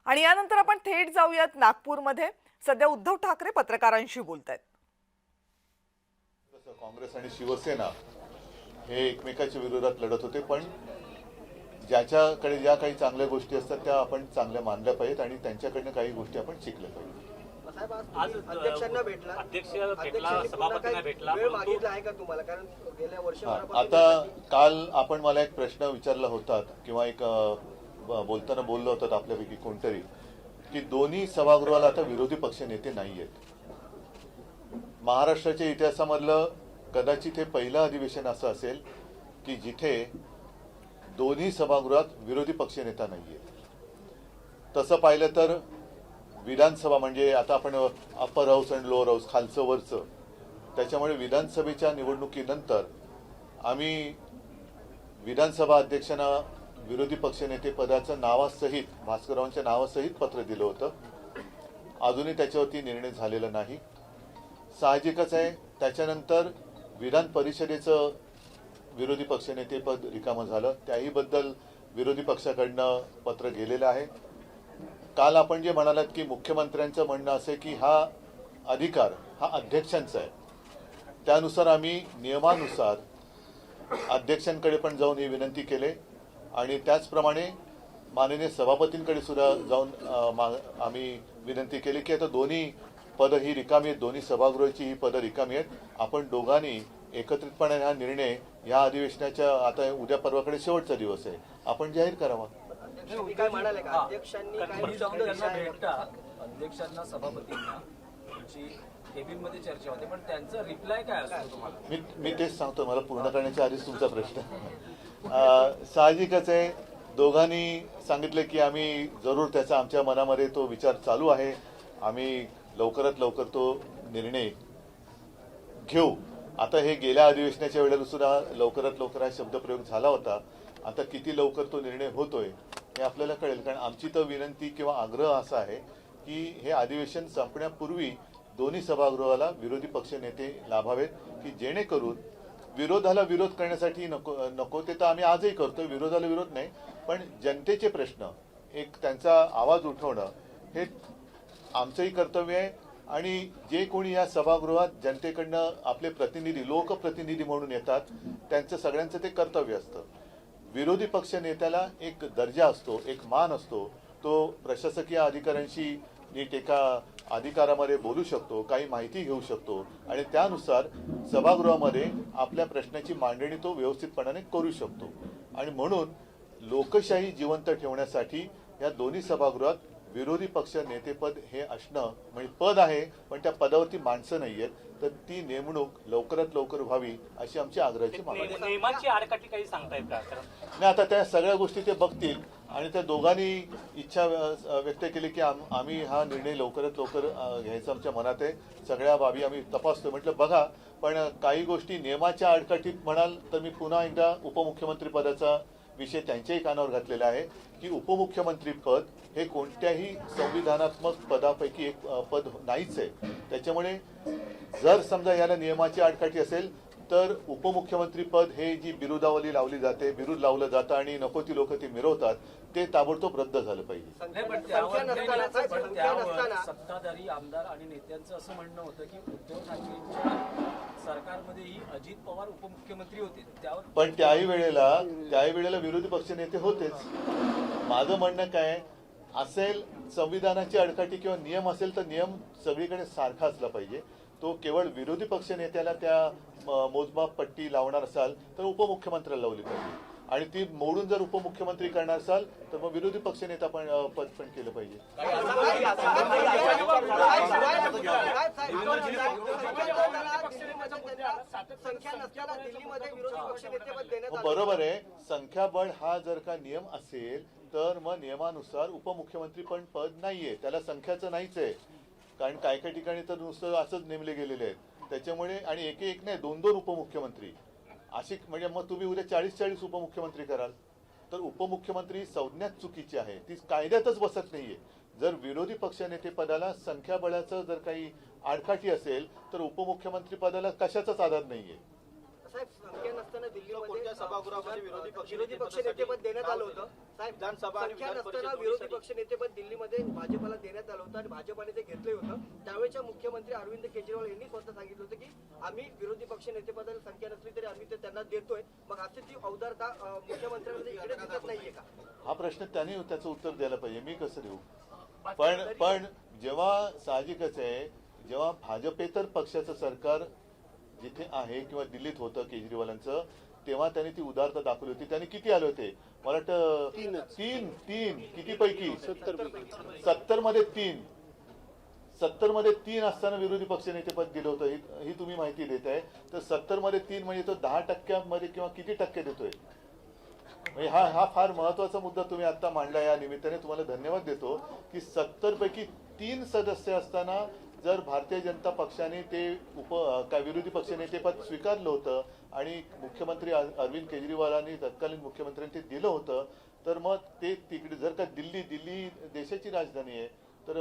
आणि यानंतर आपण थेट जाऊयात नागपूरमध्ये. सध्या उद्धव ठाकरे पत्रकारांशी बोलतायत. काँग्रेस आणि शिवसेना हे एकमेकाच्या विरोधात लढत होते, पण ज्याच्याकडे ज्या काही चांगल्या गोष्टी असतात त्या आपण चांगल्या मानल्या पाहिजेत आणि त्यांच्याकडनं काही गोष्टी आपण शिकल्या पाहिजेत. आज अध्यक्षांना भेटला, सभापतींना भेटला, वेळ मागितला आहे का तुम्हाला? कारण गेल्या वर्षभरापासून आता काल आपण मला एक प्रश्न विचारला होता किंवा एक बोलताना बोललो होतात आपल्यापैकी कोणतरी की दोन्ही सभागृहाला आता विरोधी पक्ष नेते नाहीयेत. महाराष्ट्राच्या इतिहासामधलं कदाचित हे पहिलं अधिवेशन असं असेल की जिथे दोन्ही सभागृहात विरोधी पक्षनेता नाहीये. तसं पाहिलं तर विधानसभा म्हणजे आता आपण अप्पर हाऊस आणि लोअर हाऊस, खालचं वरचं, त्याच्यामुळे विधानसभेच्या निवडणुकीनंतर आम्ही विधानसभा अध्यक्षांना विरोधी पक्षनेते पदाचं नावासहित, भास्कररावांच्या नावासहित पत्र दिलं होतं. अजूनही त्याच्यावरती निर्णय झालेला नाही. साहजिकच आहे, त्याच्यानंतर विधान परिषदेचं विरोधी पक्षनेतेपद रिकामं झालं, त्याही बद्दल विरोधी पक्षाकडनं पत्र गेलेलं आहे. काल आपण जे म्हणालात की मुख्यमंत्र्यांचं म्हणणं असे की हा अधिकार हा अध्यक्षांचा आहे, त्यानुसार आम्ही नियमानुसार अध्यक्षांकडे पण जाऊन ही विनंती केली आणि त्याचप्रमाणे माननीय सभापतींकडे सुद्धा जाऊन आम्ही विनंती केली की आता दोन्ही पदं ही रिकामी आहेत, दोन्ही सभागृहाची ही पदं रिकामी आहेत. आपण दोघांनी एकत्रितपणे हा निर्णय या अधिवेशनाच्या, आता उद्या परवाकडे शेवटचा दिवस आहे, आपण जाहीर करावा. काय म्हणाले का अध्यक्षांनी? अध्यक्षांना सभापतींना केबिन मध्ये चर्चा होते, पण त्यांचा रिप्लाय काय असतो तुम्हाला? मी तेच सांगतो, मला पूर्ण करण्याच्या आधीच तुमचा प्रश्न. साहजिकच आहे, दोघांनी सांगितलं की आम्ही जरूर त्याचा आमच्या मनामध्ये तो विचार चालू आहे, आम्ही लवकरात लवकर तो निर्णय घेऊ. आता हे गेल्या अधिवेशनाच्या वेळेला सुद्धा लवकरात लवकर हा शब्दप्रयोग झाला होता. आता किती लवकर तो निर्णय होतोय हे आपल्याला कळेल, कारण आमची तर विनंती किंवा आग्रह असा आहे की हे अधिवेशन संपण्यापूर्वी दोन्ही सभागृहाला विरोधी पक्ष नेते लाभावेत की जेणेकरून विरोधाला विरोध करण्यासाठी नको ते तर आम्ही आजही करतोय, विरोधाला विरोध नाही, पण जनतेचे प्रश्न एक त्यांचा आवाज उठवणं हे आमचंही कर्तव्य आहे. आणि जे कोणी या सभागृहात जनतेकडनं आपले प्रतिनिधी, लोकप्रतिनिधी म्हणून येतात, त्यांचं सगळ्यांचं ते कर्तव्य असतं. विरोधी पक्ष नेत्याला एक दर्जा असतो, एक मान असतो, तो प्रशासकीय अधिकाऱ्यांशी नीट एका अधिकारामध्ये बोलू शकतो, काही माहिती घेऊ शकतो आणि त्यानुसार सभागृहामध्ये आपल्या प्रश्नाची मांडणी तो व्यवस्थितपणाने करू शकतो. आणि म्हणून लोकशाही जिवंत ठेवण्यासाठी या दोन्ही सभागृहात विरोधी पक्ष नेतेपद हे असणं म्हणजे पद आहे, पण त्या पदावरती माणसं नाहीयेत, तर ती नेमणूक लवकरात लवकर व्हावी अशी आमची आग्रहाची मागणी आहे. नियमाची आडकाठी काही सांगतायत का? नाही, आता त्या सगळ्या गोष्टी ते बघतील आणि त्या दोघांनी इच्छा व्यक्त केली की आम्ही हा निर्णय लवकरात लवकर घ्यायचा आमच्या मनात आहे. सगळ्या बाबी आम्ही तपासतोय. म्हटलं बघा, पण काही गोष्टी नियमाच्या आडकाठीत म्हणाल तर मी पुन्हा एकदा उपमुख्यमंत्री पदाचा विषय त्यांच्याही कानावर घातलेला आहे की उपमुख्यमंत्री पद हे कोणत्याही संविधानात्मक पदापैकी एक पद नाहीच आहे. त्याच्यामुळे जर समजा याला नियमाची आडकाठी असेल तर उपमुख्यमंत्री पद हे जी बिरुदावली लावली जाते, बिरुद लावलं जातं आणि नको ती लोक ते मिरवतात, ते ताबडतोब रद्द झालं पाहिजे. सत्ताधारी आमदार आणि नेत्यांचं असं म्हणणं होतं की उद्धव ठाकरेंच्या सरकारमध्येही अजित पवार उपमुख्यमंत्री होते, त्यावर पण त्याही वेळेला विरोधी पक्ष नेते होतेच. माझं म्हणणं काय असेल, संविधानाची अडकाठी किंवा नियम असेल तर नियम सगळीकडे सारखा असला पाहिजे. तो केवळ विरोधी पक्ष नेत्याला त्या मोजमाप पट्टी लावणार असाल तर उपमुख्यमंत्र्याला लावली पाहिजे आणि ती मोडून जर उपमुख्यमंत्री करणार असाल तर मग विरोधी पक्ष नेता पद पण केलं पाहिजे. बरोबर आहे, संख्याबळ हा जर का नियम असेल तर मग नियमानुसार उपमुख्यमंत्री पण पद नाहीये, त्याला संख्याचं नाहीच आहे. कारण काय काय ठिकाणी तर नुसतं असंच नेमले गेलेले आहेत. त्याच्यामुळे आणि एक नाही, दोन उपमुख्यमंत्री अशी, म्हणजे मग तुम्ही उद्या 40 उपमुख्यमंत्री कराल तर उपमुख्यमंत्री संज्ञाच चुकीची आहे, ती कायद्यातच बसत नाहीये. जर विरोधी पक्षनेते पदाला संख्याबळाचं जर काही आडकाठी असेल तर उपमुख्यमंत्री पदाला कशाचाच आधार नाहीये. साहेब संख्या नसताना दिल्लीमध्ये कोणत्या सभागृहामध्ये विरोधी पक्ष नेतेपद देण्यात आलं होतं साहेब. विधानसभा आणि संख्या विधान नसताना परिषद विरोधी दोन्हीसाठी. पक्ष नेतेपद दिल्लीमध्ये भाजपला देण्यात आलं होतं आणि भाजपाने ते घेतलं होतं. त्यावेळेच्या मुख्यमंत्री अरविंद केजरीवाल यांनी स्वतः सांगितलं होतं की आम्ही विरोधी पक्ष नेतेपदाला संख्या नसली तरी आम्ही ते त्यांना देतोय. मग अशी ती औदारता मुख्यमंत्र्यांमध्ये इकडे दिसत नाहीये का? हा प्रश्न त्याने त्याचं उत्तर द्यायला पाहिजे, मी कसं देऊ? पण जेव्हा साहजिकच आहे, जेव्हा भाजपेतर पक्षाचं सरकार जिथे आहे किंवा दिल्लीत होतं केजरीवालांचं, तेव्हा त्यांनी ती उदारता दाखवली होती. त्यांनी किती आले होते? मला वाटतं तीन किती पैकी 70 मध्ये 3 असताना विरोधी पक्ष नेतेपद दिलं होतं. ही तुम्ही माहिती देत आहे. तर 70 मध्ये 3 म्हणजे तो 10% किंवा किती टक्के देतोय? म्हणजे हा फार महत्वाचा मुद्दा तुम्ही आता मांडला. या निमित्ताने तुम्हाला धन्यवाद देतो की 70 पैकी 3 सदस्य असताना जर भारतीय जनता पक्षाने ते विरोधी पक्ष नेतेपद स्वीकारलं होतं आणि मुख्यमंत्री अरविंद केजरीवालांनी तत्कालीन मुख्यमंत्र्यांनी ते दिलं होतं, तर मग ते तिकडे जर का दिल्ली देशाची राजधानी आहे,